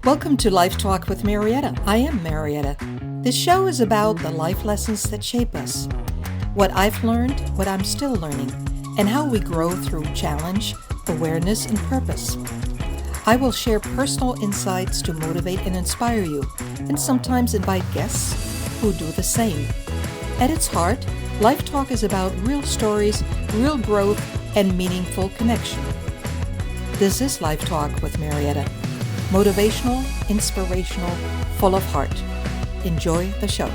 Welcome to LifeTalk with Mariette. I am Mariette. This show is about the life lessons that shape us, what I've learned, what I'm still learning, and how we grow through challenge, awareness, and purpose. I will share personal insights to motivate and inspire you, and sometimes invite guests who do the same. At its heart, LifeTalk is about real stories, real growth, and meaningful connection. This is LifeTalk with Mariette. Motivational, inspirational, full of heart. Enjoy the show.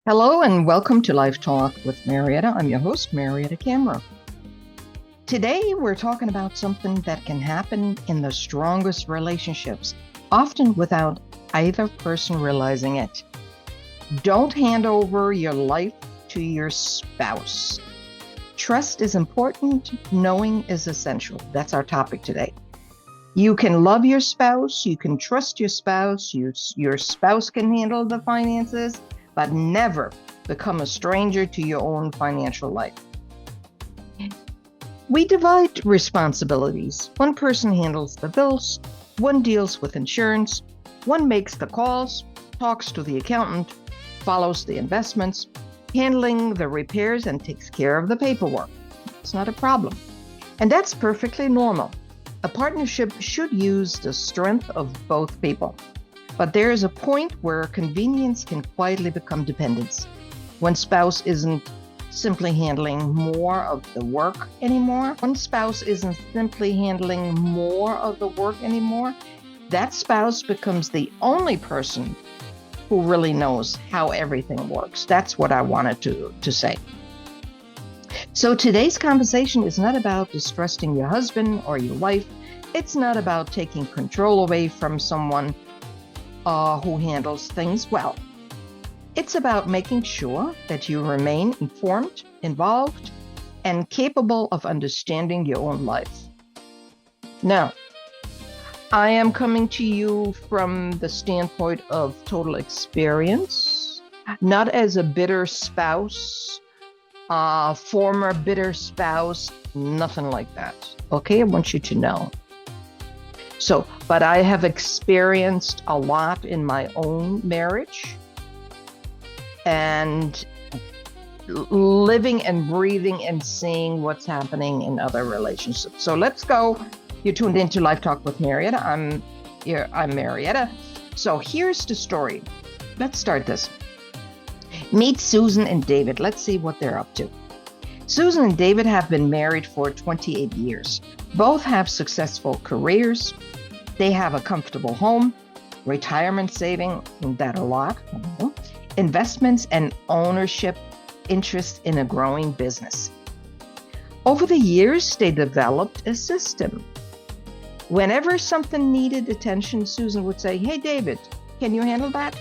Hello and welcome to LifeTalk with Mariette. I'm your host, Mariette Camera. Today we're talking about something that can happen in the strongest relationships, often without either person realizing it. Don't hand over your life to your spouse. Trust is important. Knowing is essential. That's our topic today. You can love your spouse. You can trust your spouse. Your spouse can handle the finances, but never become a stranger to your own financial life. We divide responsibilities. One person handles the bills. One deals with insurance. One makes the calls, talks to the accountant, follows the investments, handling the repairs, and takes care of the paperwork. It's not a problem. And that's perfectly normal. A partnership should use the strength of both people. But there is a point where convenience can quietly become dependence. One spouse isn't simply handling more of the work anymore. That spouse becomes the only person who really knows how everything works. That's what I wanted to say. So today's conversation is not about distrusting your husband or your wife. It's not about taking control away from someone who handles things well. It's about making sure that you remain informed, involved, and capable of understanding your own life. Now, I am coming to you from the standpoint of total experience, not as a bitter spouse, former bitter spouse, nothing like that. Okay, I want you to know. But I have experienced a lot in my own marriage and living and breathing and seeing what's happening in other relationships. So let's go. You're tuned into Life Talk with Mariette. I'm Mariette. So here's the story. Let's start this. Meet Susan and David. Let's see what they're up to. Susan and David have been married for 28 years. Both have successful careers. They have a comfortable home, retirement saving, that a lot, investments and ownership interest in a growing business. Over the years, they developed a system. Whenever something needed attention, Susan would say, "Hey, David, can you handle that?"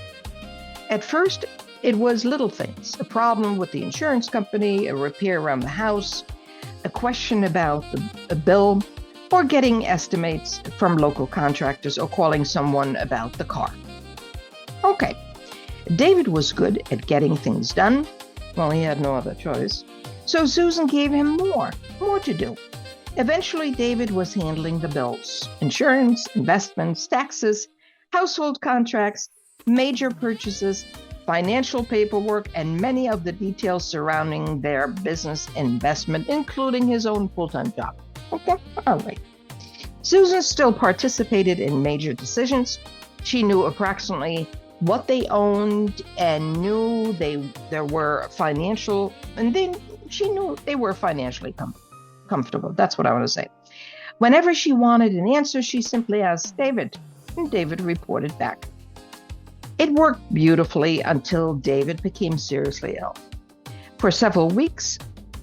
At first, it was little things, a problem with the insurance company, a repair around the house, a question about a bill, or getting estimates from local contractors or calling someone about the car. Okay, David was good at getting things done. Well, he had no other choice. So Susan gave him more to do. Eventually, David was handling the bills, insurance, investments, taxes, household contracts, major purchases, financial paperwork, and many of the details surrounding their business investment, including his own full-time job. Okay, all right. Susan still participated in major decisions. She knew approximately what they owned and knew there were financial, and then she knew they were financially comfortable. That's what I want to say. Whenever she wanted an answer, she simply asked David, and David reported back. It worked beautifully until David became seriously ill. For several weeks,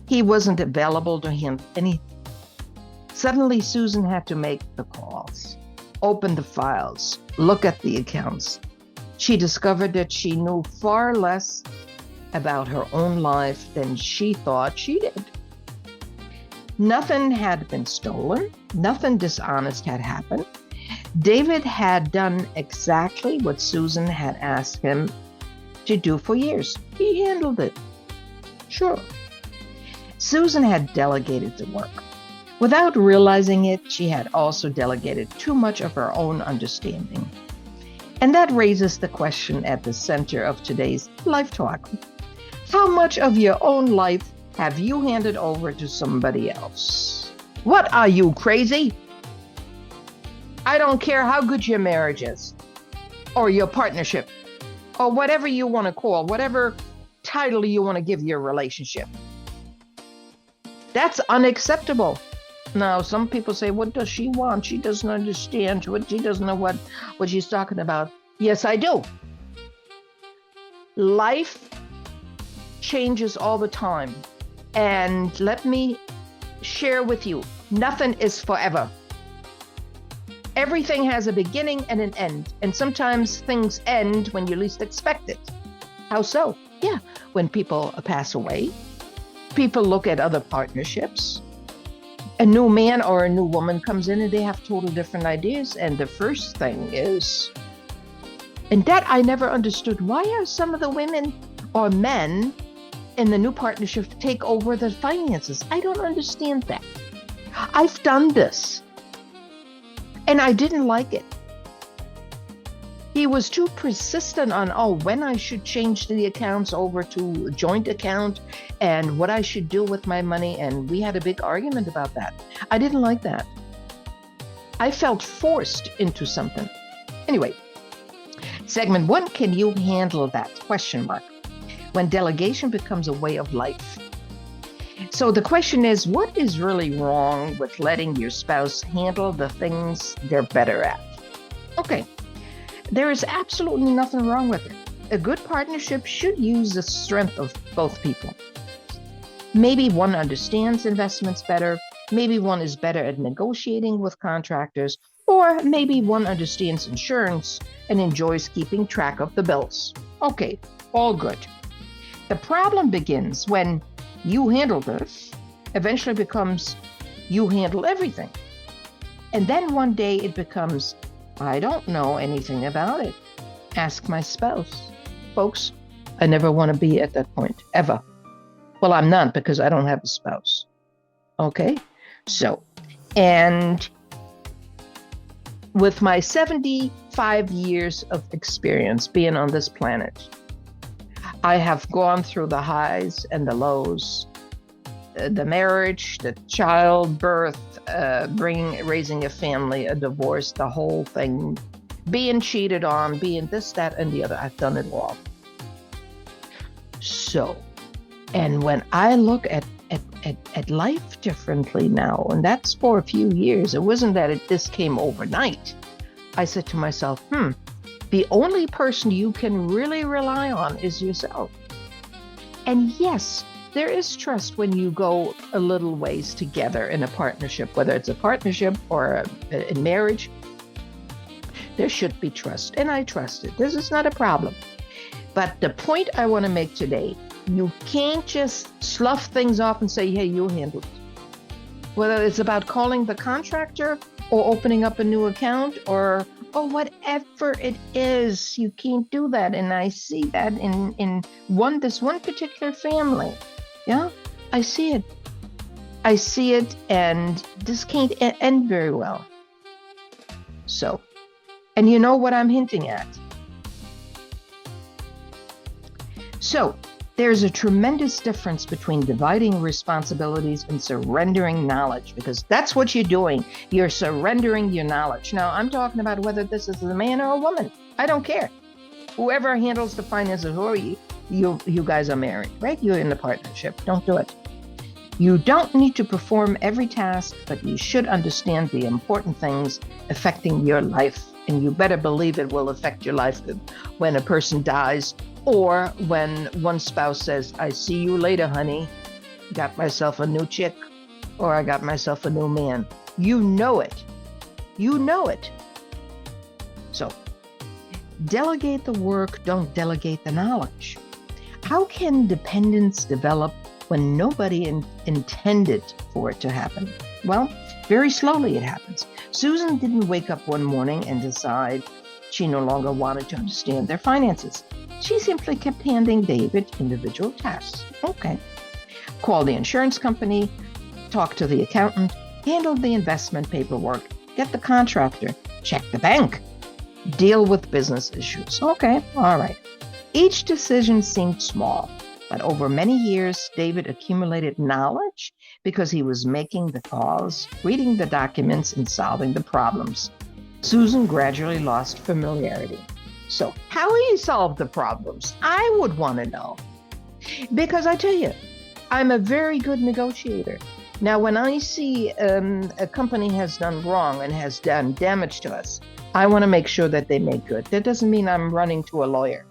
he wasn't available to handle anything. Suddenly, Susan had to make the calls, open the files, look at the accounts. She discovered that she knew far less about her own life than she thought she did. Nothing had been stolen. Nothing dishonest had happened. David had done exactly what Susan had asked him to do for years. He handled it. Sure. Susan had delegated the work. Without realizing it, she had also delegated too much of her own understanding. And that raises the question at the center of today's Life Talk. How much of your own life have you handed over to somebody else? What, are you crazy? I don't care how good your marriage is, or your partnership, or whatever you want to call, whatever title you want to give your relationship. That's unacceptable. Now, some people say, what does she want? She doesn't understand. She doesn't know what she's talking about. Yes, I do. Life changes all the time. And let me share with you, nothing is forever. Everything has a beginning and an end. And sometimes things end when you least expect it. How so? Yeah, when people pass away, people look at other partnerships. A new man or a new woman comes in and they have total different ideas. And the first thing is, and that I never understood, why are some of the women or men in the new partnership to take over the finances? I don't understand that. I've done this and I didn't like it. He was too persistent on, when I should change the accounts over to a joint account and what I should do with my money. And we had a big argument about that. I didn't like that. I felt forced into something. Anyway, segment 1, can you handle that? Question mark. When delegation becomes a way of life. So the question is, what is really wrong with letting your spouse handle the things they're better at? Okay. There is absolutely nothing wrong with it. A good partnership should use the strength of both people. Maybe one understands investments better. Maybe one is better at negotiating with contractors, or maybe one understands insurance and enjoys keeping track of the bills. Okay, all good. The problem begins when you handle this, eventually becomes you handle everything. And then one day it becomes, I don't know anything about it. Ask my spouse. Folks, I never want to be at that point, ever. Well, I'm not, because I don't have a spouse. Okay? So, and with my 75 years of experience being on this planet, I have gone through the highs and the lows, the marriage, the childbirth, raising a family, a divorce, the whole thing, being cheated on, being this, that, and the other. I've done it all. So, and when I look at life differently now, and that's for a few years, it wasn't that this came overnight. I said to myself, the only person you can really rely on is yourself. And yes, there is trust when you go a little ways together in a partnership, whether it's a partnership or a marriage. There should be trust, and I trust it. This is not a problem. But the point I want to make today, you can't just slough things off and say, hey, you handle it. Whether it's about calling the contractor or opening up a new account or whatever it is, you can't do that. And I see that in this one particular family. Yeah, I see it. And this can't end very well. So, and you know what I'm hinting at. So, there's a tremendous difference between dividing responsibilities and surrendering knowledge, because that's what you're doing. You're surrendering your knowledge. Now, I'm talking about whether this is a man or a woman. I don't care. Whoever handles the finances, or you guys are married, right? You're in the partnership. Don't do it. You don't need to perform every task, but you should understand the important things affecting your life. And you better believe it will affect your life when a person dies, or when one spouse says, I see you later, honey. Got myself a new chick, or I got myself a new man. You know it. You know it. So, delegate the work, don't delegate the knowledge. How can dependence develop when nobody intended for it to happen? Well, very slowly it happens. Susan didn't wake up one morning and decide she no longer wanted to understand their finances. She simply kept handing David individual tasks. Okay. Call the insurance company, talk to the accountant, handle the investment paperwork, get the contractor, check the bank, deal with business issues. Okay, all right. Each decision seemed small, but over many years, David accumulated knowledge because he was making the calls, reading the documents, and solving the problems. Susan gradually lost familiarity. So, how he solved the problems, I would want to know. Because I tell you, I'm a very good negotiator. Now, when I see a company has done wrong and has done damage to us, I want to make sure that they make good. That doesn't mean I'm running to a lawyer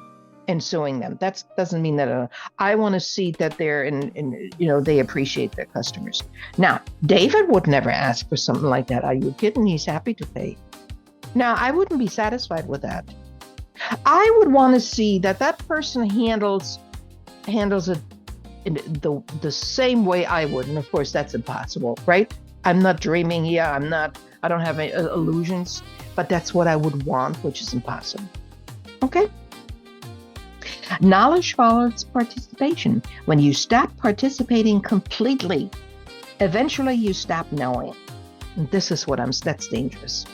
and suing them. That doesn't mean that I want to see that they're they appreciate their customers. Now, David would never ask for something like that. Are you kidding? He's happy to pay. Now, I wouldn't be satisfied with that. I would want to see that person handles it in the same way I would. And of course, that's impossible, right? I'm not dreaming here. I don't have any illusions, but that's what I would want, which is impossible. Okay? Knowledge follows participation. When you stop participating completely, eventually you stop knowing. And this is that's dangerous.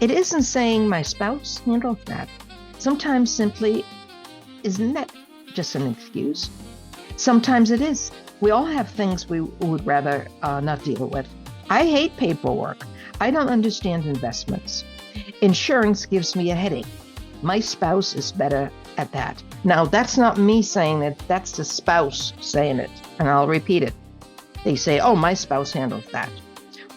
It isn't saying my spouse handles that. Sometimes simply, isn't that just an excuse? Sometimes it is. We all have things we would rather not deal with. I hate paperwork. I don't understand investments. Insurance gives me a headache. My spouse is better at that. Now, that's not me saying it. That's the spouse saying it. And I'll repeat it. They say, oh, my spouse handles that.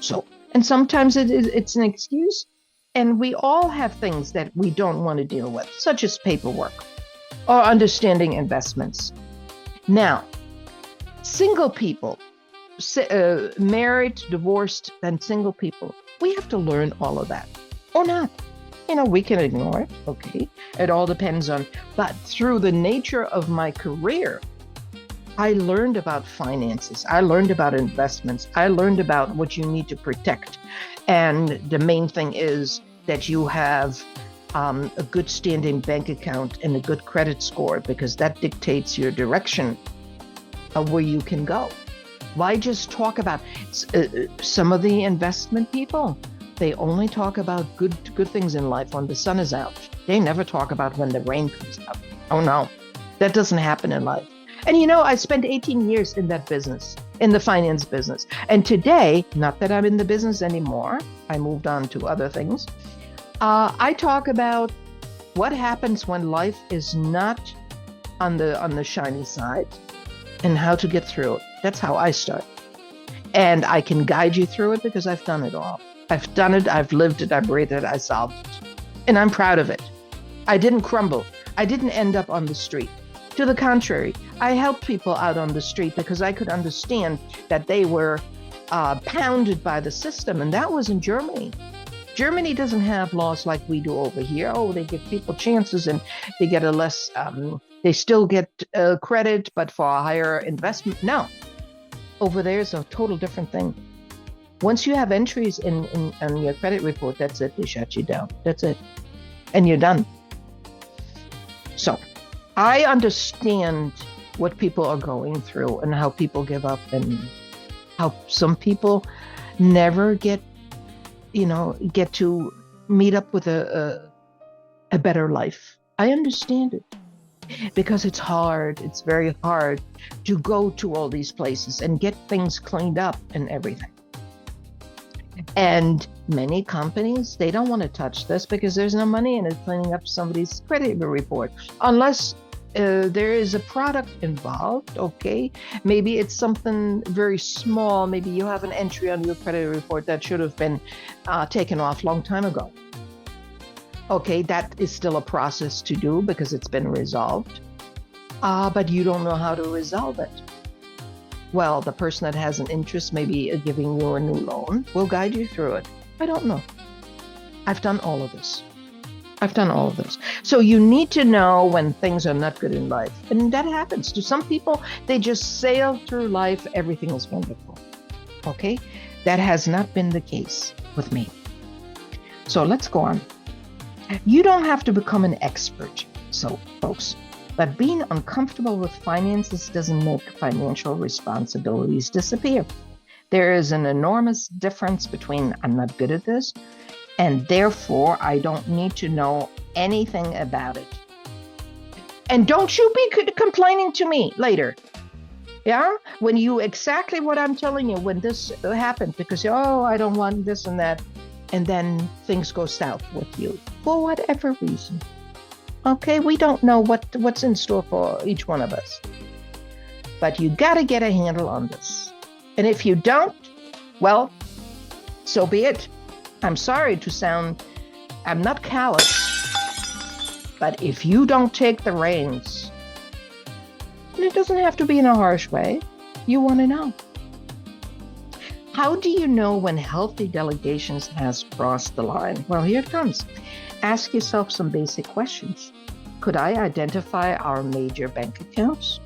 So, and sometimes it's an excuse. And we all have things that we don't want to deal with, such as paperwork or understanding investments. Now, single people, married, divorced, and single people, we have to learn all of that or not. We can ignore it. Okay. It all depends on, but through the nature of my career, I learned about finances. I learned about investments. I learned about what you need to protect. And the main thing is that you have a good standing bank account and a good credit score, because that dictates your direction of where you can go. Why just talk about some of the investment people? They only talk about good things in life when the sun is out. They never talk about when the rain comes out. Oh no, that doesn't happen in life. And I spent 18 years in that business, in the finance business. And today, not that I'm in the business anymore, I moved on to other things. I talk about what happens when life is not on the shiny side and how to get through it. That's how I start. And I can guide you through it because I've done it all. I've done it, I've lived it, I breathed it, I solved it. And I'm proud of it. I didn't crumble. I didn't end up on the street. To the contrary, I helped people out on the street because I could understand that they were pounded by the system. And that was in Germany. Germany doesn't have laws like we do over here. Oh, they give people chances and they get a less, they still get credit, but for a higher investment. No, over there is a total different thing. Once you have entries in your credit report, that's it. They shut you down. That's it. And you're done. So I understand what people are going through and how people give up and how some people never get to meet up with a better life. I understand it because it's hard. It's very hard to go to all these places and get things cleaned up and everything. And many companies, they don't want to touch this because there's no money in it cleaning up somebody's credit report unless there is a product involved. Okay, maybe it's something very small. Maybe you have an entry on your credit report that should have been taken off long time ago. Okay, that is still a process to do because it's been resolved, but you don't know how to resolve it. Well, the person that has an interest, maybe giving you a new loan, will guide you through it. I don't know. I've done all of this. So you need to know when things are not good in life. And that happens to some people. They just sail through life. Everything is wonderful. Okay? That has not been the case with me. So let's go on. You don't have to become an expert. So, folks, but being uncomfortable with finances doesn't make financial responsibilities disappear. There is an enormous difference between I'm not good at this and therefore I don't need to know anything about it. And don't you be complaining to me later. Yeah, when you exactly what I'm telling you, when this happened, because I don't want this and that, and then things go south with you for whatever reason. Okay, we don't know what's in store for each one of us, but you got to get a handle on this. And if you don't, well, so be it. I'm sorry to sound, I'm not callous, but if you don't take the reins, and it doesn't have to be in a harsh way, you want to know. How do you know when healthy delegations has crossed the line? Well, here it comes. Ask yourself some basic questions. Could I identify our major bank accounts?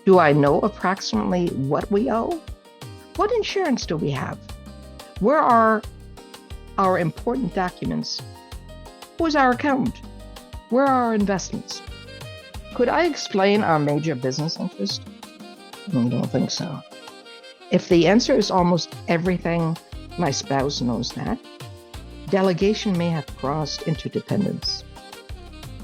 Do I know approximately what we owe? What insurance do we have? Where are our important documents? Who's our accountant? Where are our investments? Could I explain our major business interest? I don't think so. If the answer is almost everything, my spouse knows that, delegation may have crossed into dependence.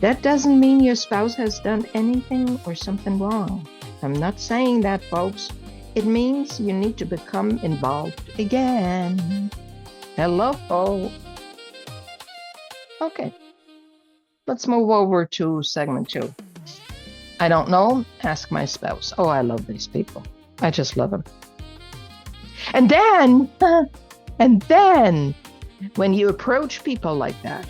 That doesn't mean your spouse has done anything or something wrong. I'm not saying that, folks. It means you need to become involved again. Hello. Okay, let's move over to segment 2. I don't know, ask my spouse. Oh, I love these people. I just love them. And then, when you approach people like that,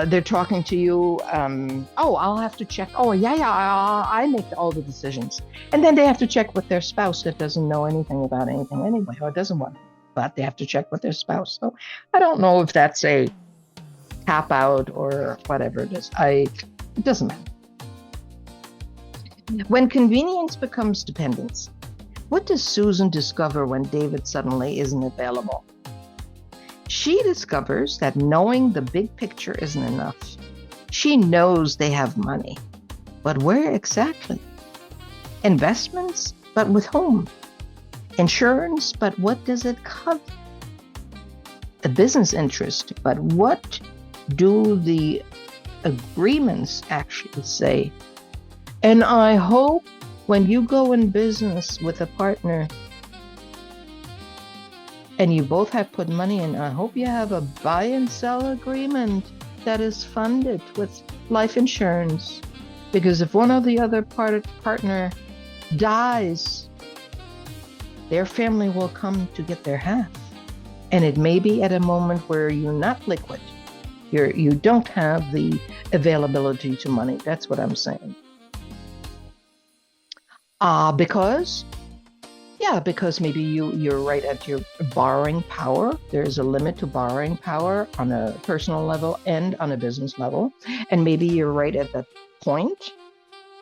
they're talking to you, I'll have to check. I make all the decisions. And then they have to check with their spouse that doesn't know anything about anything anyway, or doesn't want, but they have to check with their spouse. So I don't know if that's a tap out or whatever it is. It doesn't matter. When convenience becomes dependence, what does Susan discover when David suddenly isn't available? She discovers that knowing the big picture isn't enough. She knows they have money, but where exactly? Investments, but with whom? Insurance, but what does it cover? A business interest, but what do the agreements actually say? And I hope when you go in business with a partner and you both have put money in, I hope you have a buy and sell agreement that is funded with life insurance. Because if one or the other partner dies, their family will come to get their half. And it may be at a moment where you're not liquid. You don't have the availability to money. That's what I'm saying. Because maybe you're right at your borrowing power. There's a limit to borrowing power on a personal level and on a business level. And maybe you're right at that point.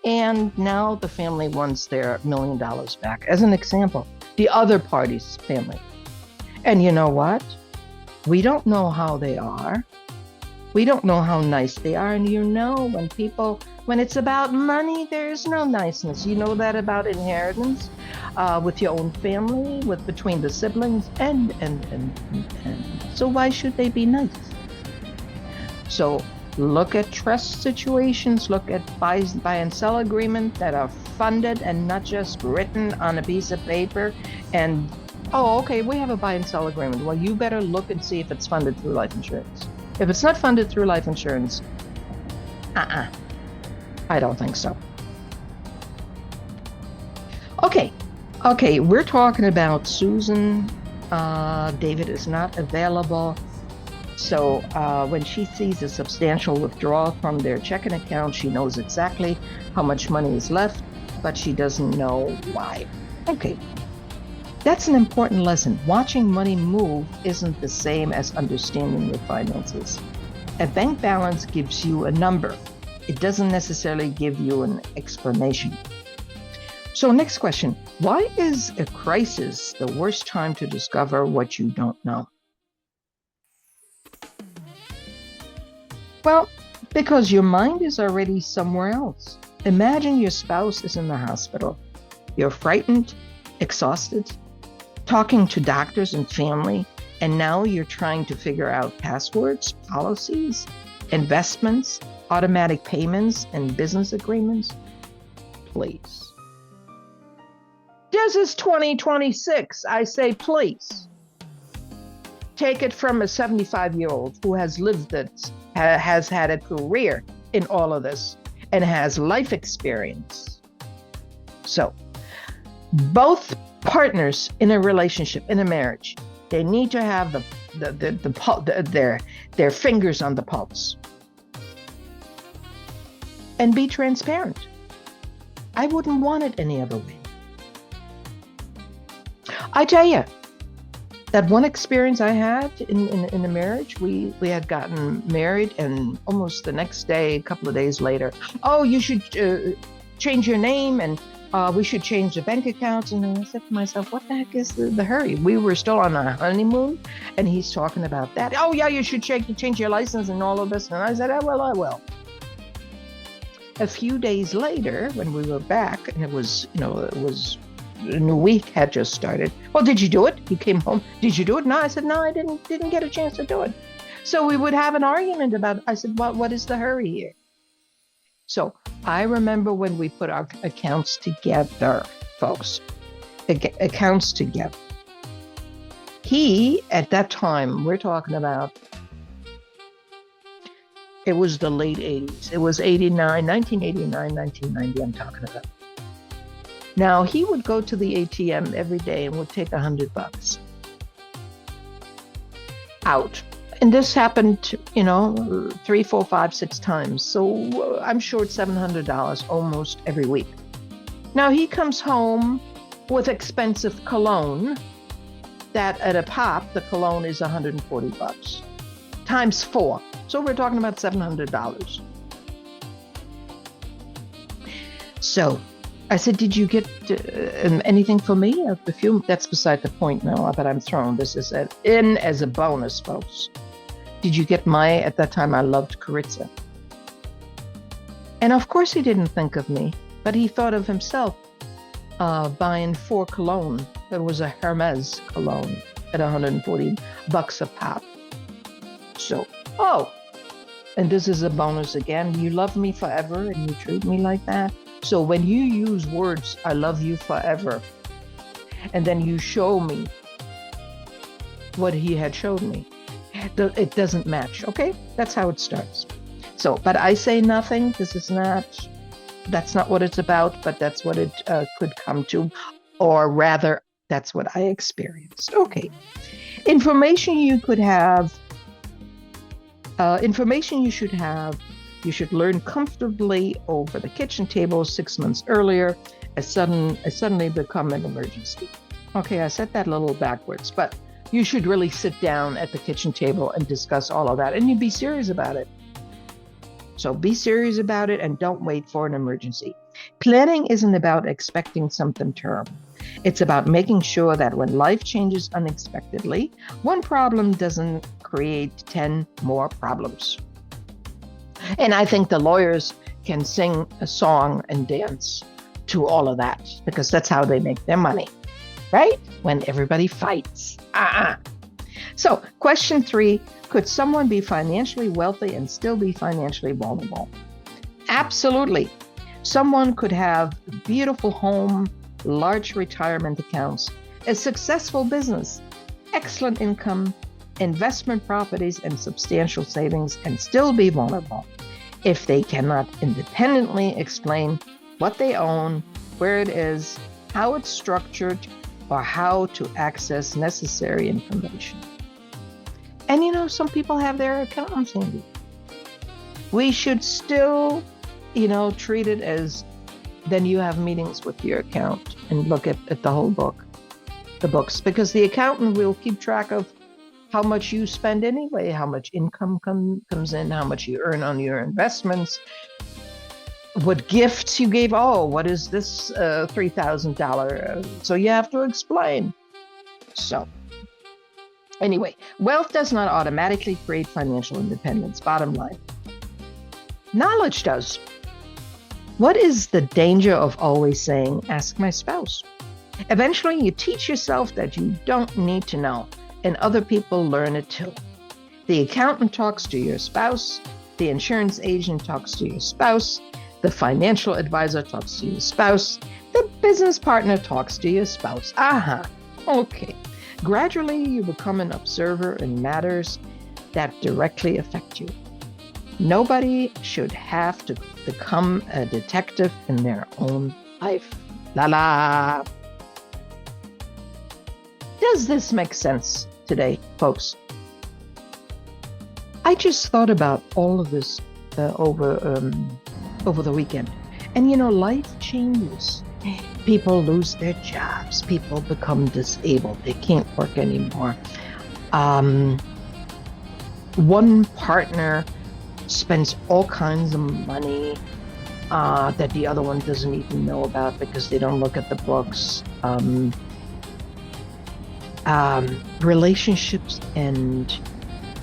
And now the family wants their $1 million back. As an example, the other party's family. And you know what? We don't know how they are. We don't know how nice they are. And when it's about money, there's no niceness. You know that about inheritance with your own family, between the siblings, and. So why should they be nice? So look at trust situations, look at buy and sell agreements that are funded and not just written on a piece of paper. And, okay, we have a buy and sell agreement. Well, you better look and see if it's funded through life insurance. If it's not funded through life insurance, I don't think so. Okay, we're talking about Susan. David is not available. So when she sees a substantial withdrawal from their checking account, she knows exactly how much money is left, but she doesn't know why. Okay, that's an important lesson. Watching money move isn't the same as understanding your finances. A bank balance gives you a number. It doesn't necessarily give you an explanation. So next question, why is a crisis the worst time to discover what you don't know? Well, because your mind is already somewhere else. Imagine your spouse is in the hospital. You're frightened, exhausted, talking to doctors and family, and now you're trying to figure out passwords, policies, investments, automatic payments, and business agreements? Please. This is 2026. I say, please. Take it from a 75-year-old who has lived it, has had a career in all of this, and has life experience. So, both partners in a relationship, in a marriage, they need to have their fingers on the pulse and be transparent. I wouldn't want it any other way. I tell you, that one experience I had in a marriage, we had gotten married, and almost the next day, a couple of days later, oh, you should change your name, and we should change the bank accounts. And I said to myself, what the heck is the hurry? We were still on our honeymoon, and he's talking about that. Oh, yeah, you should change your license and all of this. And I said, oh, well, I will. A few days later, when we were back, and it was a new week had just started. Well, did you do it? He came home. Did you do it? No, I said, no, I didn't get a chance to do it. So we would have an argument about it. I said, what is the hurry here? So I remember when we put our accounts together, folks, accounts together. He, at that time, we're talking about, it was the late 80s. It was 1989, 1990, I'm talking about. Now, he would go to the ATM every day and would take $100 out. And this happened, 3, 4, 5, 6 times. So I'm short $700 almost every week. Now, he comes home with expensive cologne that at a pop, the cologne is $140 times 4. So we're talking about $700. So I said, did you get anything for me? A perfume? That's beside the point now, but I'm throwing this in as a bonus, folks. Did you get at that time I loved Caritza. And of course he didn't think of me, but he thought of himself buying 4 cologne. There was a Hermes cologne at $140 a pop. So, and this is a bonus again. You love me forever and you treat me like that. So when you use words, I love you forever, and then you show me what he had showed me, it doesn't match, okay? That's how it starts. So, but I say nothing. That's not what it's about, but that's what it could come to, or rather, that's what I experienced. Okay. Information you should have. You should learn comfortably over the kitchen table 6 months earlier, as suddenly become an emergency. Okay, I said that a little backwards, but you should really sit down at the kitchen table and discuss all of that, and you be serious about it. So be serious about it and don't wait for an emergency. Planning isn't about expecting something terrible. It's about making sure that when life changes unexpectedly, one problem doesn't create 10 more problems. And I think the lawyers can sing a song and dance to all of that, because that's how they make their money, right? When everybody fights. So, question 3, could someone be financially wealthy and still be financially vulnerable? Absolutely. Someone could have a beautiful home, large retirement accounts, a successful business, excellent income, investment properties, and substantial savings, and still be vulnerable if they cannot independently explain what they own, where it is, how it's structured, or how to access necessary information. And some people have their accountants handy. We should still, treat it as, then you have meetings with your account and look at the whole the books, because the accountant will keep track of how much you spend anyway, how much income comes in, how much you earn on your investments, what gifts you gave. Oh, what is this $3,000? So you have to explain. So anyway, wealth does not automatically create financial independence. Bottom line. Knowledge does. What is the danger of always saying, ask my spouse? Eventually, you teach yourself that you don't need to know, and other people learn it too. The accountant talks to your spouse, the insurance agent talks to your spouse, the financial advisor talks to your spouse, the business partner talks to your spouse. Okay. Gradually, you become an observer in matters that directly affect you. Nobody should have to become a detective in their own life. La la. Does this make sense today, folks? I just thought about all of this over the weekend. And life changes. People lose their jobs. People become disabled. They can't work anymore. One partner spends all kinds of money that the other one doesn't even know about because they don't look at the books. Relationships end.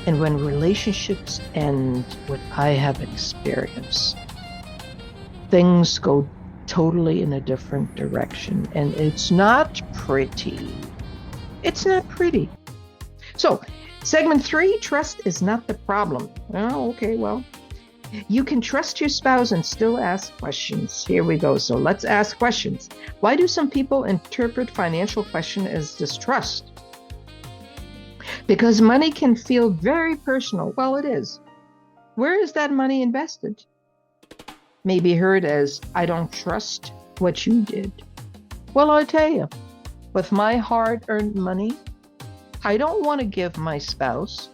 And when relationships end, what I have experienced, things go totally in a different direction. And it's not pretty. It's not pretty. So, segment 3, trust is not the problem. Oh, okay, well, you can trust your spouse and still ask questions. Here we go. So let's ask questions. Why do some people interpret financial question as distrust? Because money can feel very personal. Well, it is. Where is that money invested? Maybe heard as, I don't trust what you did. Well, I'll tell you, with my hard-earned money, I don't want to give my spouse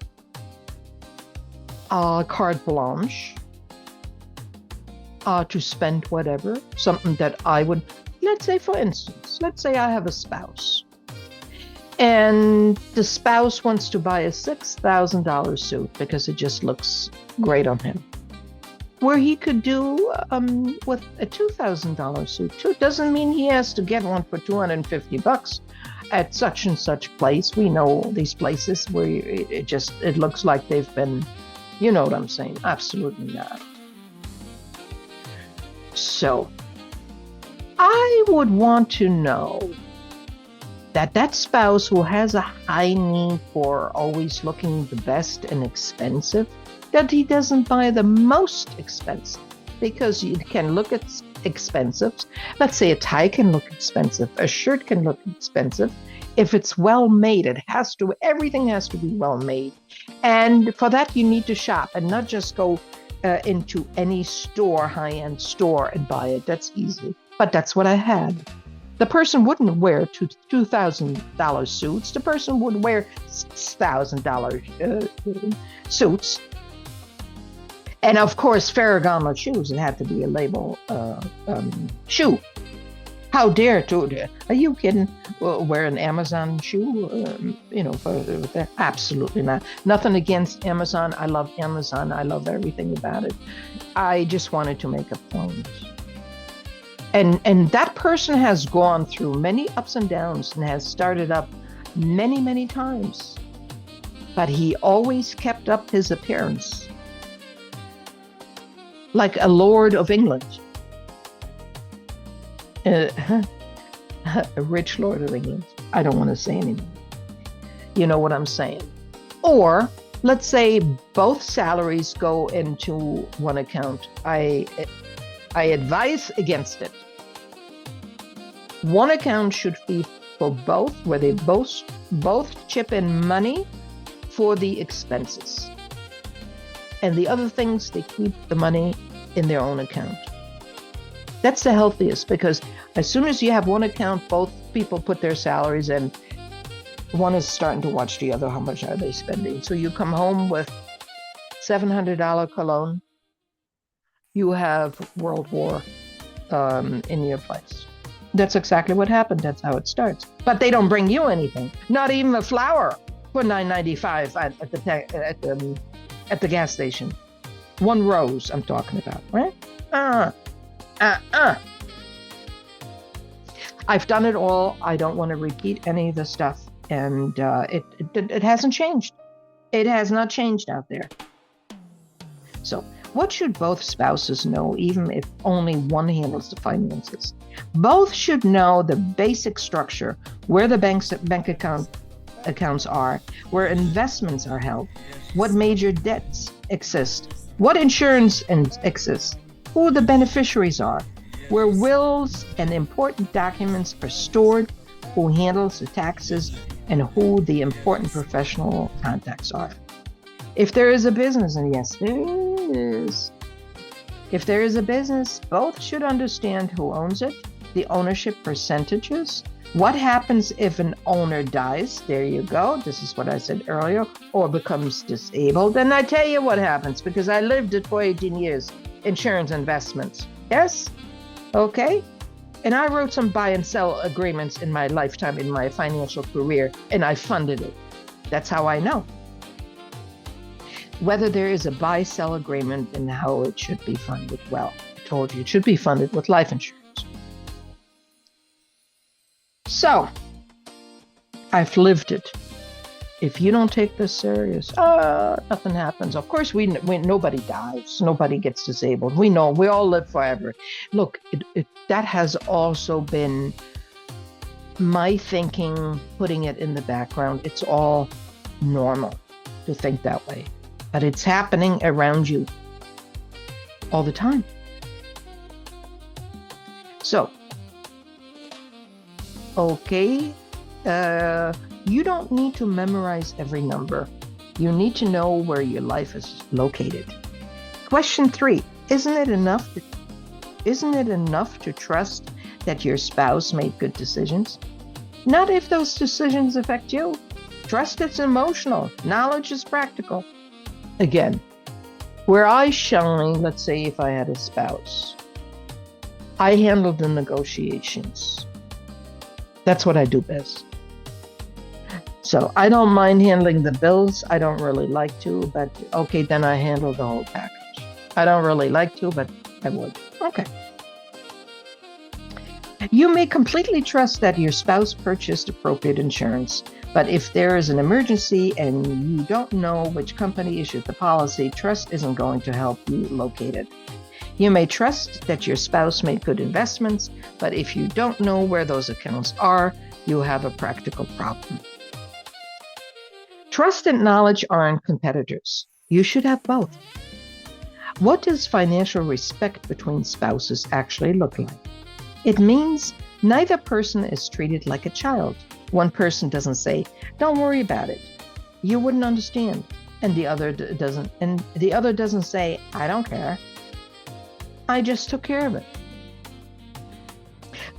carte blanche to spend whatever, something that I would, let's say for instance, let's say I have a spouse. And the spouse wants to buy a $6,000 suit because it just looks great on him. Where he could do with a $2,000 suit too. Doesn't mean he has to get one for $250 at such and such place. We know these places where it looks like they've been, you know what I'm saying? Absolutely not. So I would want to know that spouse who has a high need for always looking the best and expensive, that he doesn't buy the most expensive, because you can look at expensive. Let's say a tie can look expensive, a shirt can look expensive. If it's well made, everything has to be well made. And for that, you need to shop and not just go into any store, high-end store, and buy it. That's easy. But that's what I had. The person wouldn't wear $2,000 suits. The person would wear $6,000 suits. And of course, Ferragamo shoes. It had to be a label shoe. How dare to? Are you kidding? Wear an Amazon shoe? Absolutely not. Nothing against Amazon. I love Amazon. I love everything about it. I just wanted to make a point. And that person has gone through many ups and downs and has started up many, many times. But he always kept up his appearance. Like a Lord of England. A rich Lord of England. I don't want to say anything. You know what I'm saying? Or let's say both salaries go into one account. I advise against it. One account should be for both, where they both chip in money for the expenses. And the other things, they keep the money in their own account. That's the healthiest, because as soon as you have one account, both people put their salaries in. One is starting to watch the other. How much are they spending? So you come home with $700 cologne. You have World War in your place. That's exactly what happened. That's how it starts. But they don't bring you anything. Not even a flower for $9.95 at the gas station. One rose I'm talking about, right? I've done it all. I don't want to repeat any of the stuff. And it hasn't changed. It has not changed out there. So What should both spouses know, even if only one handles the finances? Both should know the basic structure, where the bank accounts are, where investments are held, what major debts exist, what insurance exists, who the beneficiaries are, where wills and important documents are stored, who handles the taxes, and who the important professional contacts are. If there is a business, and yes, there is. If there is a business, both should understand who owns it, the ownership percentages, what happens if an owner dies. There you go. This is what I said earlier, or becomes disabled. And I tell you what happens, because I lived it for 18 years, insurance investments. Yes? Okay. And I wrote some buy and sell agreements in my lifetime, in my financial career, and I funded it. That's how I know whether there is a buy-sell agreement and how it should be funded. Well, I told you it should be funded with life insurance. So, I've lived it. If you don't take this serious, nothing happens. Of course, nobody dies. Nobody gets disabled. We know we all live forever. Look, that has also been my thinking, putting it in the background. It's all normal to think that way. But it's happening around you all the time. So, okay, you don't need to memorize every number. You need to know where your life is located. Question 3, isn't it enough to trust that your spouse made good decisions? Not if those decisions affect you. Trust is emotional. Knowledge is practical. Again, where I shine, let's say if I had a spouse, I handle the negotiations. That's what I do best. So I don't mind handling the bills. I don't really like to, but okay, then I handle the whole package. I don't really like to, but I would. Okay. You may completely trust that your spouse purchased appropriate insurance, but if there is an emergency and you don't know which company issued the policy, trust isn't going to help you locate it. You may trust that your spouse made good investments, but if you don't know where those accounts are, you have a practical problem. Trust and knowledge aren't competitors. You should have both. What does financial respect between spouses actually look like? It means neither person is treated like a child. One person doesn't say, "Don't worry about it. You wouldn't understand." And the other doesn't say, "I don't care. I just took care of it."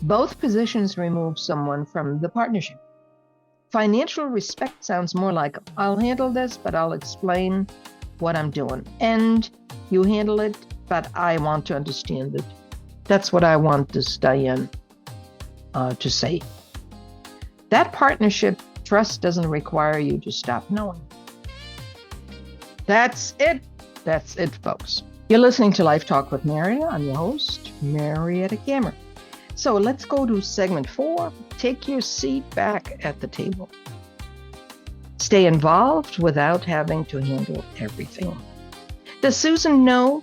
Both positions remove someone from the partnership. Financial respect sounds more like, "I'll handle this, but I'll explain what I'm doing. And you handle it, but I want to understand it." That's what I want this Diane to say. That partnership trust doesn't require you to stop knowing. That's it. That's it, folks. You're listening to Life Talk with Mariette. I'm your host, Mariette Cameron. So let's go to segment 4. Take your seat back at the table. Stay involved without having to handle everything. Does Susan know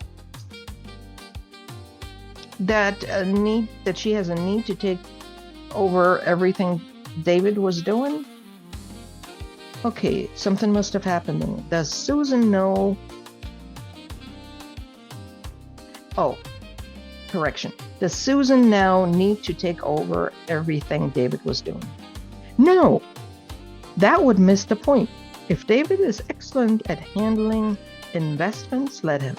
that she has a need to take over everything David was doing? Okay, something must have happened then. Does Susan know? Oh, correction. Does Susan now need to take over everything David was doing? No, that would miss the point. If David is excellent at handling investments, let him.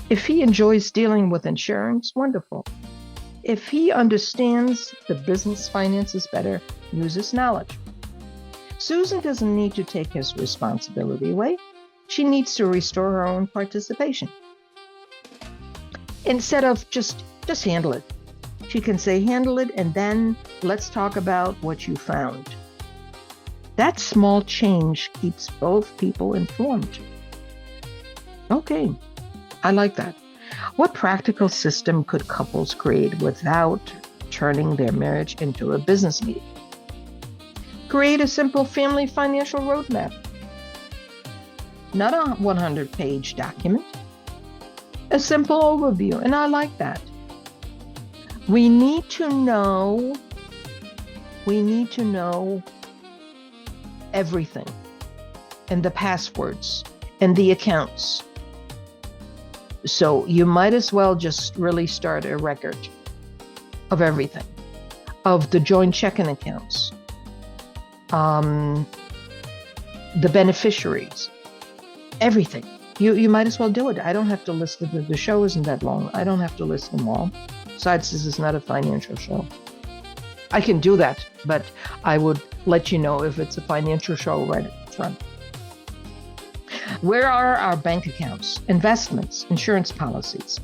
If he enjoys dealing with insurance, wonderful. If he understands the business finances better, use his knowledge. Susan doesn't need to take his responsibility away. She needs to restore her own participation. Instead of just handle it. She can say, handle it, and then let's talk about what you found. That small change keeps both people informed. Okay, I like that. What practical system could couples create without turning their marriage into a business meeting? Create a simple family financial roadmap. Not a 100-page document. A simple overview, and I like that. We need to know everything, and the passwords and the accounts. So you might as well just really start a record of everything, of the joint checking accounts, the beneficiaries, everything. You might as well do it. I don't have to list them. The show isn't that long. I don't have to list them all. Besides, this is not a financial show. I can do that, but I would let you know if it's a financial show right at the front. Where are our bank accounts, investments, insurance policies?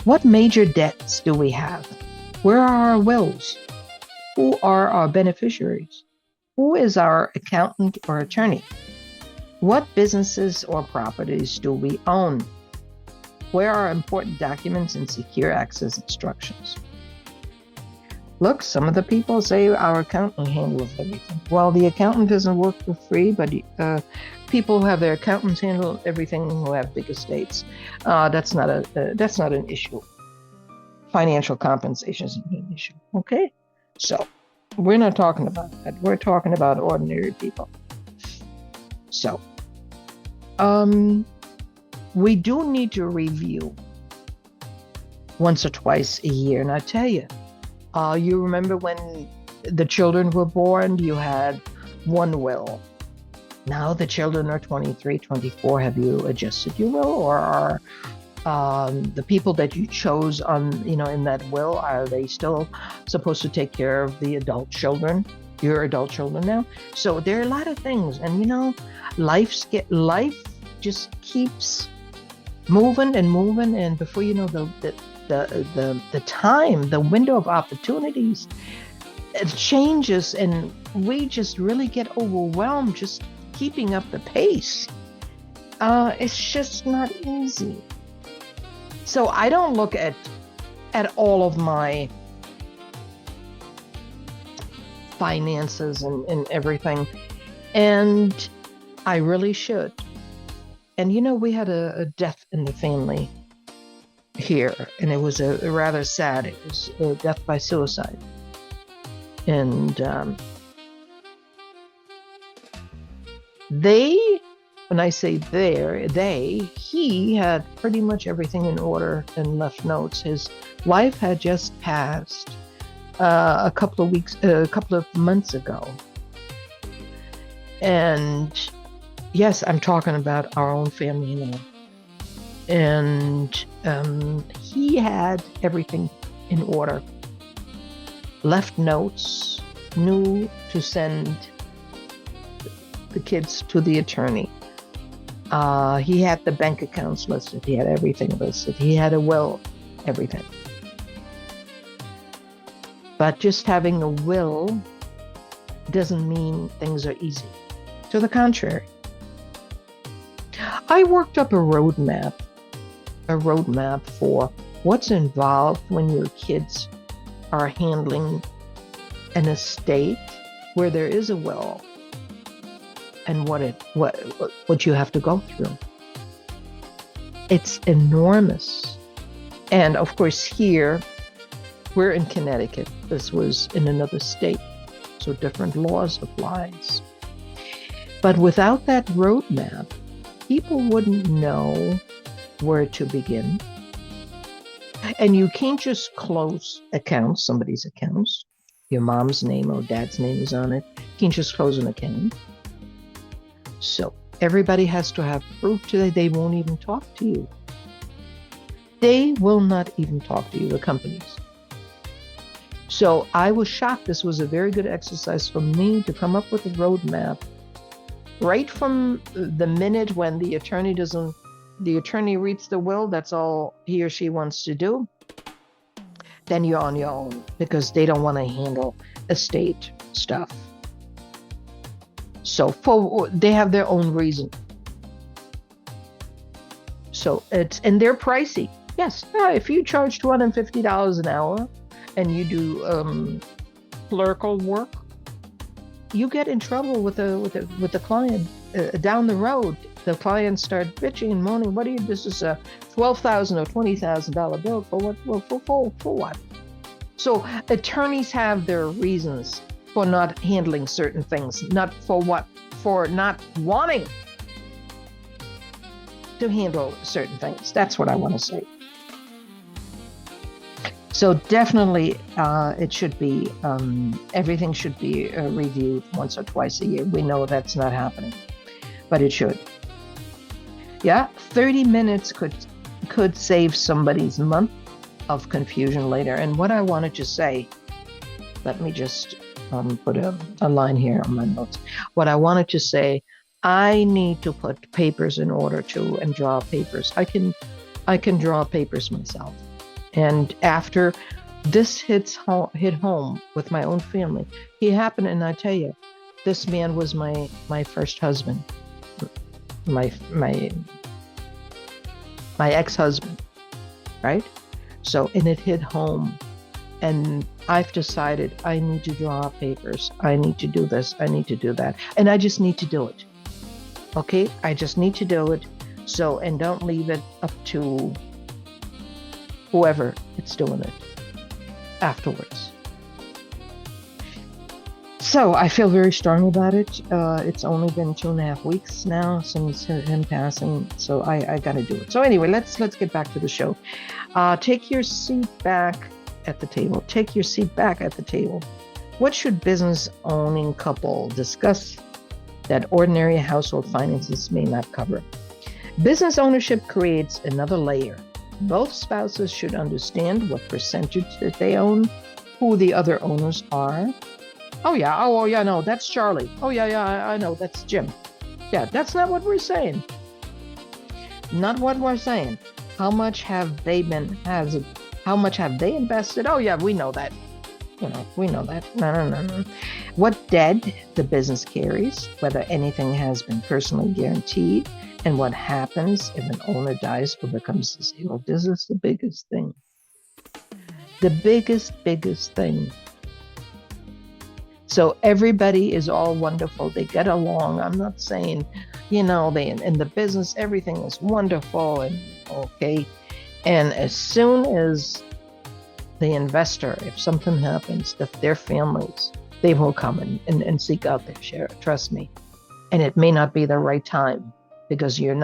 What major debts do we have? Where are our wills? Who are our beneficiaries? Who is our accountant or attorney? What businesses or properties do we own? Where are important documents and secure access instructions? Look, some of the people say our accountant handles everything. Well, the accountant doesn't work for free, but people who have their accountants handle everything who have big estates. That's not an issue. Financial compensation isn't an issue. Okay, so we're not talking about that. We're talking about ordinary people. So, we do need to review once or twice a year, and I tell you. You remember when the children were born, you had one will. Now the children are 23, 24. Have you adjusted your will, or are the people that you chose in that will, are they still supposed to take care of the adult children, your adult children now? So there are a lot of things, and life just keeps moving and moving, and before you know the time, the window of opportunities, it changes, and we just really get overwhelmed just keeping up the pace. It's just not easy. So I don't look at all of my finances and everything, and I really should. And we had a death in the family here, and it was a rather sad. It was a death by suicide, and when I say he had pretty much everything in order and left notes. His wife had just passed a couple of months ago, and yes, I'm talking about our own family now. And he had everything in order, left notes, knew to send the kids to the attorney. He had the bank accounts listed. He had everything listed. He had a will, everything. But just having a will doesn't mean things are easy. To the contrary. I worked up a roadmap for what's involved when your kids are handling an estate where there is a will, and what you have to go through. It's enormous. And of course here, we're in Connecticut. This was in another state, so different laws applies. But without that roadmap, people wouldn't know where to begin. And you can't just close accounts, somebody's accounts. Your mom's name or dad's name is on it. You can't just close an account. So everybody has to have proof today. They won't even talk to you. They will not even talk to you, the companies. So I was shocked. This was a very good exercise for me to come up with a roadmap right from the minute when the attorney reads the will. That's all he or she wants to do. Then you're on your own, because they don't want to handle estate stuff. So they have their own reason. So and they're pricey. Yes, if you charge $250 an hour and you do clerical work, you get in trouble with the client down the road. the clients start bitching and moaning. This is a $12,000 or $20,000 bill for what? Well, for what? So attorneys have their reasons for not handling certain things, not for what, for not wanting to handle certain things. That's what I want to say. So definitely, it should be, everything should be reviewed once or twice a year. We know that's not happening, but it should. Yeah, 30 minutes could save somebody's month of confusion later. And what I wanted to say, let me just put a line here on my notes. What I wanted to say, I need to put papers in order too, and draw papers. I can draw papers myself. And after this hit home with my own family, he happened, and I tell you, this man was my first husband, my ex-husband, right? So, and it hit home, and I've decided I need to draw papers. I need to do this. I need to do that. And I just need to do it. Okay? I just need to do it. So, and don't leave it up to whoever it's doing it afterwards. So I feel very strong about it. It's only been 2.5 weeks now since him passing, so I got to do it. So anyway, let's get back to the show. Take your seat back at the table. Take your seat back at the table. What should business owning couple discuss that ordinary household finances may not cover? Business ownership creates another layer. Both spouses should understand what percentage that they own, who the other owners are. Oh yeah, no, that's Charlie. Oh yeah, I know, that's Jim. Yeah, that's not what we're saying. Not what we're saying. How much have they invested? Oh yeah, we know that. We know that. No. What debt the business carries, whether anything has been personally guaranteed, and what happens if an owner dies or becomes disabled. This is the biggest thing. The biggest thing. So everybody is all wonderful. They get along. I'm not saying, they in the business, everything is wonderful and okay. And as soon as the investor, if something happens, if their families, they will come and seek out their share. Trust me. And it may not be the right time, because you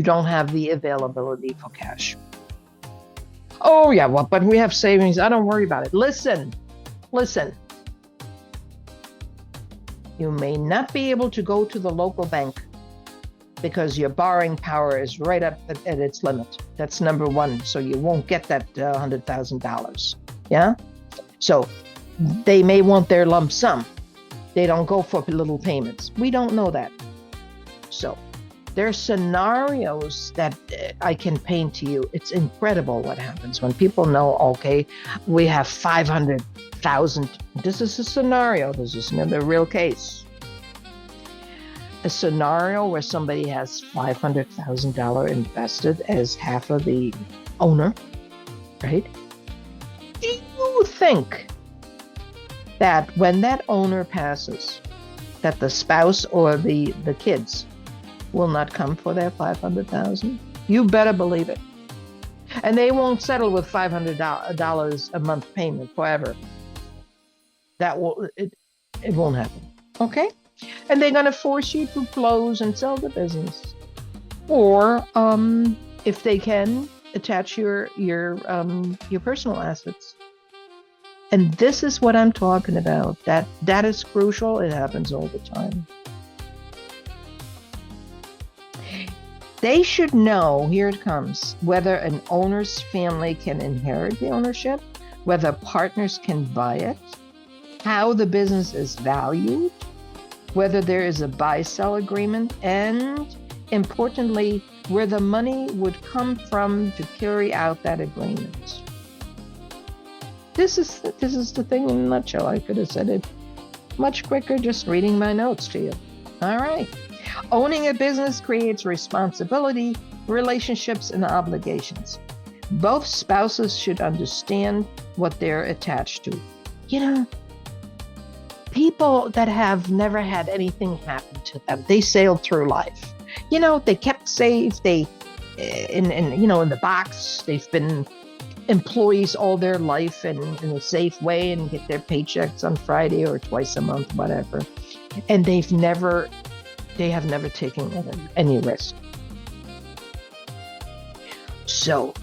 don't have the availability for cash. Oh yeah, well, but we have savings. I don't worry about it. Listen. You may not be able to go to the local bank because your borrowing power is right up at its limit. That's number one. So you won't get that $100,000. Yeah. So they may want their lump sum. They don't go for little payments. We don't know that. So there are scenarios that I can paint to you. It's incredible what happens when people know, okay, we have 500,000. This is a scenario. This is not a real case. A scenario where somebody has $500,000 invested as half of the owner, right? Do you think that when that owner passes, that the spouse or the kids will not come for their $500,000? You better believe it. And they won't settle with $500 a month payment forever. It won't happen. Okay? And they're going to force you to close and sell the business. Or if they can, attach your personal assets. And this is what I'm talking about. That is crucial. It happens all the time. They should know, here it comes, whether an owner's family can inherit the ownership, whether partners can buy it, how the business is valued, whether there is a buy-sell agreement, and importantly, where the money would come from to carry out that agreement. This is the thing in a nutshell. I could have said it much quicker just reading my notes to you. All right. Owning a business creates responsibility, relationships, and obligations. Both spouses should understand what they're attached to. People that have never had anything happen to them, they sailed through life. They kept safe. They, in the box, they've been employees all their life and in a safe way and get their paychecks on Friday or twice a month, whatever. And they have never taken any risk. So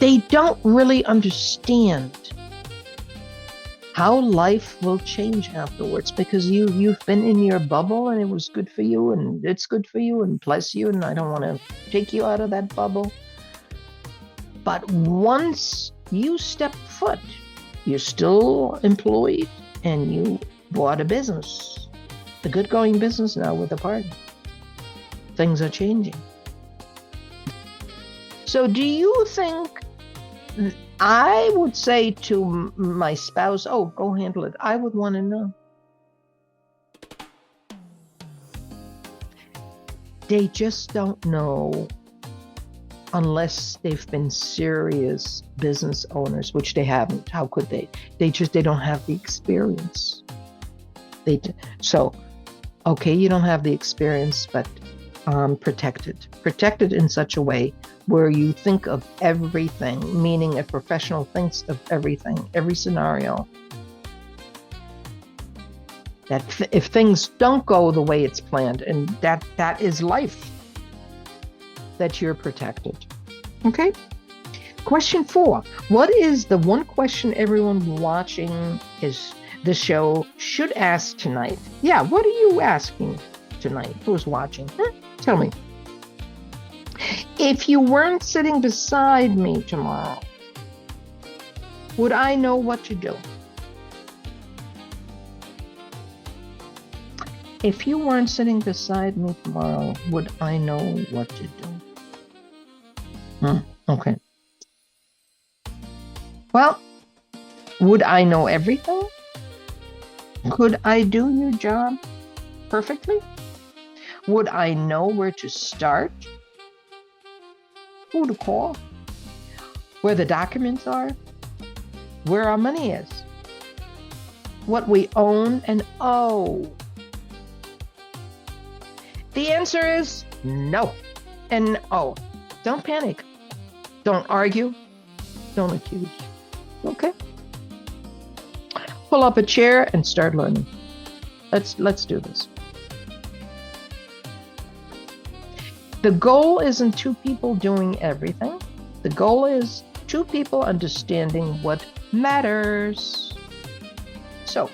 they don't really understand how life will change afterwards, because you've been in your bubble and it was good for you and it's good for you and bless you, and I don't want to take you out of that bubble. But once you step foot, you're still employed and you bought a business, a good going business now with a partner. Things are changing. So do you think I would say to my spouse, oh, go handle it? I would want to know. They just don't know unless they've been serious business owners, which they haven't. How could they? They don't have the experience. So, okay, you don't have the experience, but protected in such a way where you think of everything, meaning a professional thinks of everything, every scenario. That if things don't go the way it's planned, and that is life, that you're protected. Okay? Question 4. What is the one question everyone watching the show should ask tonight? Yeah, what are you asking tonight? Who's watching? Tell me. If you weren't sitting beside me tomorrow, would I know what to do? If you weren't sitting beside me tomorrow, would I know what to do? Okay. Well, would I know everything? Could I do your job perfectly? Would I know where to start? Who to call? Where the documents are? Where our money is? What we own and owe? The answer is no and no. Don't panic. Don't argue. Don't accuse. Okay? Pull up a chair and start learning. Let's do this. The goal isn't two people doing everything. The goal is two people understanding what matters. So,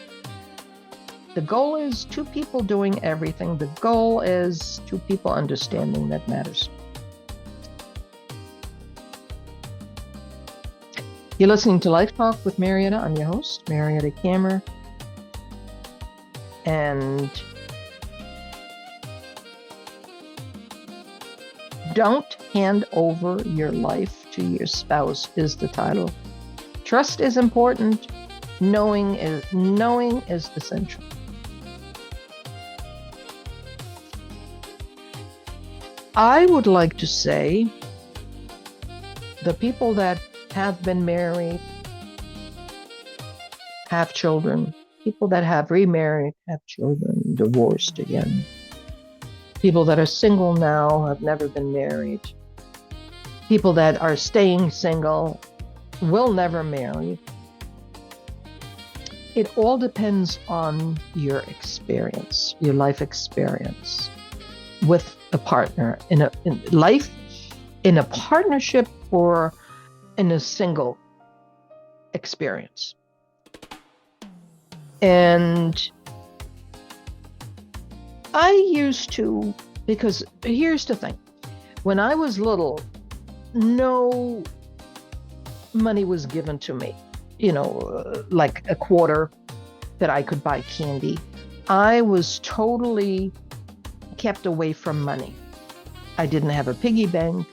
the goal is two people doing everything. The goal is two people understanding that matters. You're listening to Life Talk with Mariette. I'm your host, Mariette Kammer. And don't hand over your life to your spouse is the title. Trust is important. Knowing is essential. I would like to say the people that have been married, have children, people that have remarried, have children, divorced again, people that are single now, have never been married, people that are staying single, will never marry. It all depends on your experience, your life experience with a partner in life, in a partnership, or in a single experience. And I used to, because here's the thing, when I was little, no money was given to me, like a quarter that I could buy candy. I was totally kept away from money. I didn't have a piggy bank,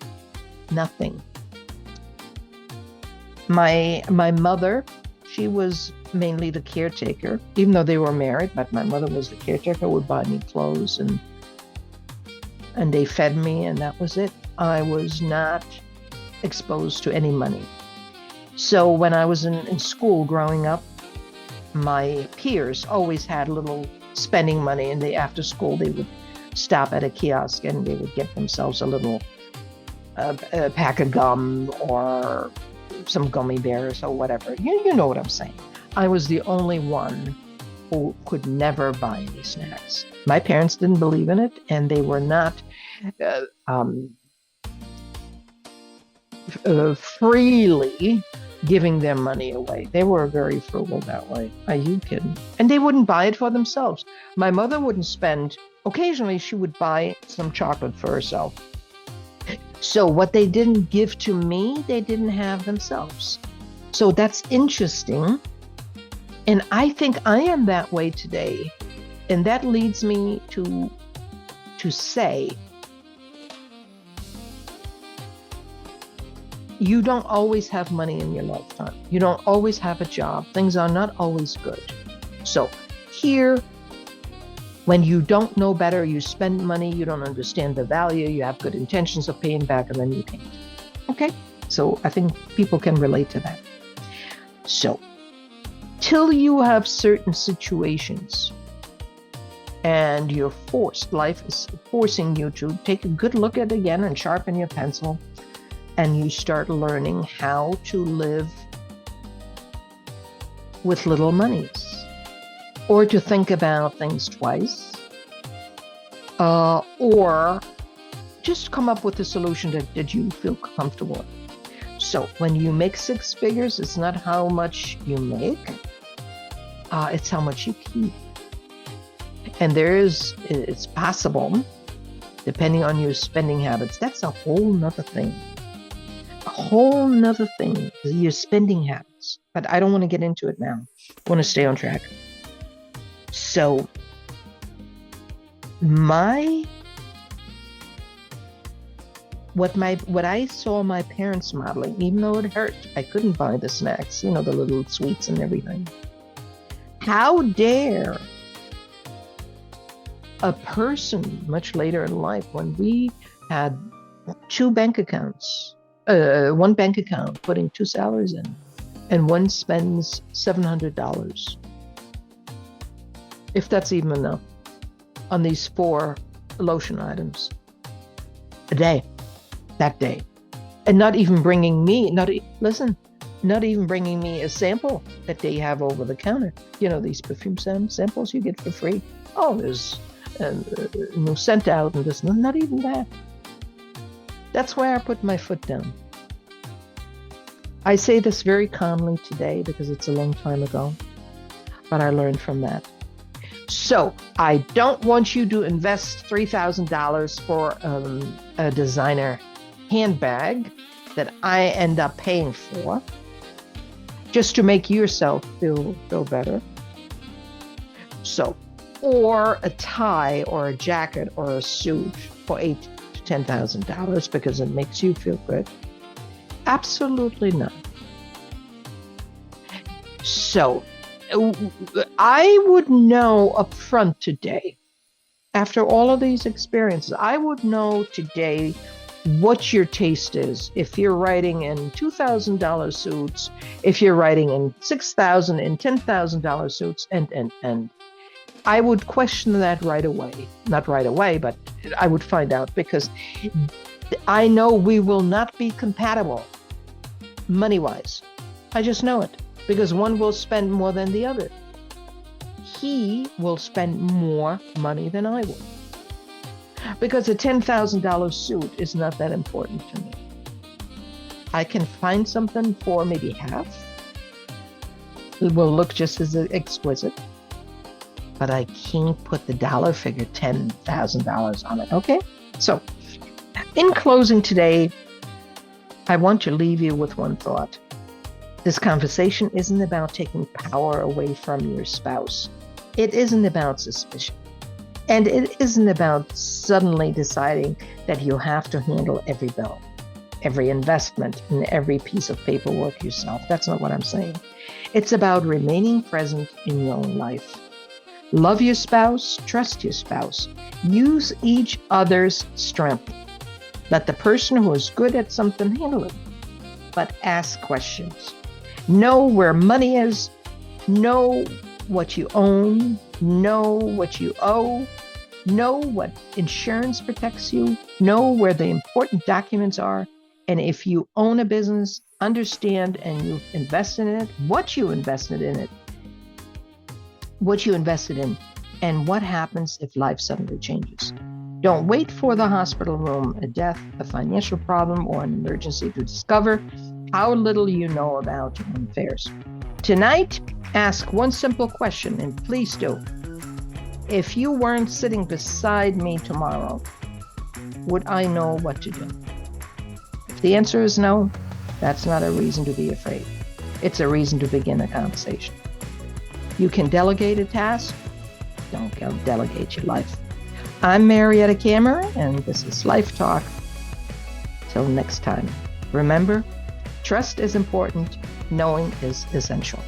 nothing. My mother, she was mainly the caretaker, even though they were married, but my mother was the caretaker, would buy me clothes and they fed me, and that was it. I was not exposed to any money. So when I was in school growing up, my peers always had a little spending money, and after school they would stop at a kiosk and they would get themselves a little a pack of gum or some gummy bears or whatever. You know what I'm saying. I was the only one who could never buy any snacks. My parents didn't believe in it, and they were not freely giving their money away. They were very frugal that way. Are you kidding? And they wouldn't buy it for themselves. My mother wouldn't spend, occasionally she would buy some chocolate for herself. So what they didn't give to me, they didn't have themselves. So that's interesting. And I think I am that way today. And that leads me to say, you don't always have money in your lifetime. You don't always have a job. Things are not always good. So here, when you don't know better, you spend money, you don't understand the value, you have good intentions of paying back, and then you can't. Okay? So I think people can relate to that. So, till you have certain situations and you're forced, life is forcing you to take a good look at it again and sharpen your pencil, and you start learning how to live with little monies, or to think about things twice, or just come up with a solution that you feel comfortable with. So when you make six figures, it's not how much you make, it's how much you keep. And it's possible, depending on your spending habits, that's a whole nother thing. A whole nother thing, your spending habits. But I don't want to get into it now. I want to stay on track. So what I saw my parents modeling, even though it hurt, I couldn't buy the snacks, the little sweets and everything. How dare a person much later in life, when we had two bank accounts, one bank account putting two salaries in, and one spends $700, if that's even enough, on these 4 lotion items a day, that day, and not even bringing me a sample that they have over the counter. These perfume samples you get for free. Oh, there's no scent out and this, not even that. That's where I put my foot down. I say this very calmly today because it's a long time ago, but I learned from that. So I don't want you to invest $3,000 for a designer handbag that I end up paying for just to make yourself feel better. So, or a tie or a jacket or a suit for $8,000 to $10,000 because it makes you feel good. Absolutely not. So I would know up front today, after all of these experiences, I would know today what your taste is. If you're writing in $2,000 suits, if you're writing in $6,000 and $10,000 suits, and I would question that right away. Not right away, but I would find out, because I know we will not be compatible money-wise. I just know it, because one will spend more than the other. He will spend more money than I will, because a $10,000 suit is not that important to me. I can find something for maybe half. It will look just as exquisite, but I can't put the dollar figure $10,000 on it. Okay? So, in closing today, I want to leave you with one thought. This conversation isn't about taking power away from your spouse. It isn't about suspicion. And it isn't about suddenly deciding that you have to handle every bill, every investment, and every piece of paperwork yourself. That's not what I'm saying. It's about remaining present in your own life. Love your spouse, trust your spouse. Use each other's strength. Let the person who is good at something handle it, but ask questions. Know where money is, know what you own, know what you owe, Know what insurance protects you, know where the important documents are, and if you own a business, understand and you've invested in it, what you invested in, and what happens if life suddenly changes. Don't wait for the hospital room, a death, a financial problem, or an emergency to discover how little you know about your own affairs. Tonight, ask one simple question, and please do. If you weren't sitting beside me tomorrow, would I know what to do? If the answer is no, that's not a reason to be afraid. It's a reason to begin a conversation. You can delegate a task. Don't delegate your life. I'm Mariette Cameron, and this is Life Talk. Till next time, remember, trust is important, knowing is essential.